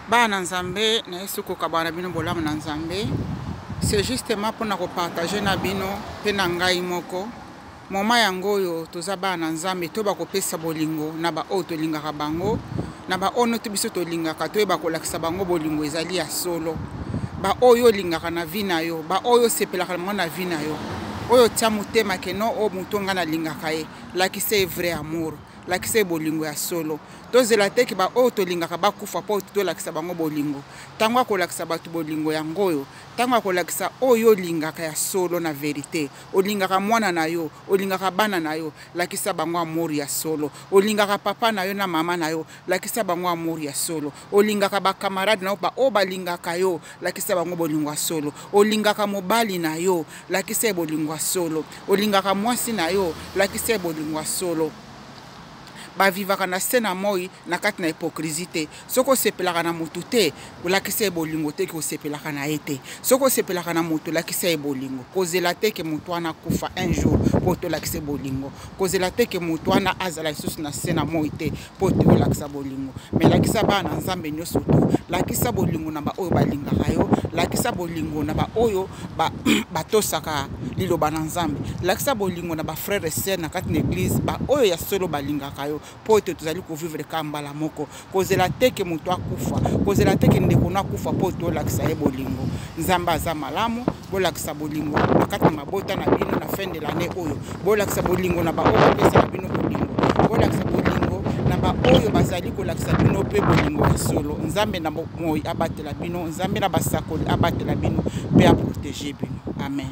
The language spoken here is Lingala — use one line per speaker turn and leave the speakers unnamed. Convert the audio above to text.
Bana Nzambe na yesu ko kabana bino bolamu na Nzambe. C'est justement pour nous partager na bino pe na ngai moko. Moma yango yo toza bana Nzambe to ba kopesa bolingo na ba o to lingaka bango na ba ono to biso to lingaka to ba kolakisa bango bolingo ezali ya solo. Ba oyo lingaka na vina yo, ba oyo sepelaka na vina yo. Oyo tia mutema keno o mutonga na lingaka ye. Like c'est vrai amour. Like c'est bolingo ya solo. Tozela te ki ba oyo to lingaka ba kufa po to lakisa bango bolingo. Tango ko lakisa batu bolingo ya ngoyo. Tango ko lakisa oyo lingaka ya solo na verite. O lingaka mwana na yo, o lingaka bana na yo, lakisa bango amour ya solo. O lingaka papa na yo na mama na yo, lakisa bango amour ya solo. O lingaka ba camarade na yo ba o ba lingaka yo, lakisa bango bolingo ya solo. O lingaka mobali na yo, lakisa bolingo ya solo. O lingaka mwasi na yo, lakisa bolingo ya solo. Ba vivaka na sena moi na kati na hypocrisie. Soko sepelaka na mutu te, lakisa bolingo te ko sepelaka na ete. Soko sepelaka na mutu lakisa bolingo. Kozela te ke mutu ana kufa un jour po to lakisa bolingo. Kozela te ke mutu ana azala isusu na sena moi te po to lakisa bolingo. Me lakisa bana Nzambe nyoso to, lakisa bolingo na ba oyo balingaka yo, lakisa bolingo na ba oyo ba tosaka liloba na Nzambe. Lakisa bolingo na ba frères et sœurs na kati na église ba oyo ya solo balingaka yo. Po te tozali ko vivre kambala moko. Kozela te ke mutu akufa, kozela te ke ndeko na kufa po to lakisa ye bolingo. Nzamba za malamu, bo lakisa bolingo na kati na mabota na bino na fin de l'année oyo. Bo lakisa bolingo na ba oyo pesa na bino bolingo. Bo lakisa bolingo na ba oyo bazali ko lakisa bino pe bolingo ya solo. Nzambe na moi abatela bino, Nzambe na basakoli abatela bino pe a protéger bino. Amen.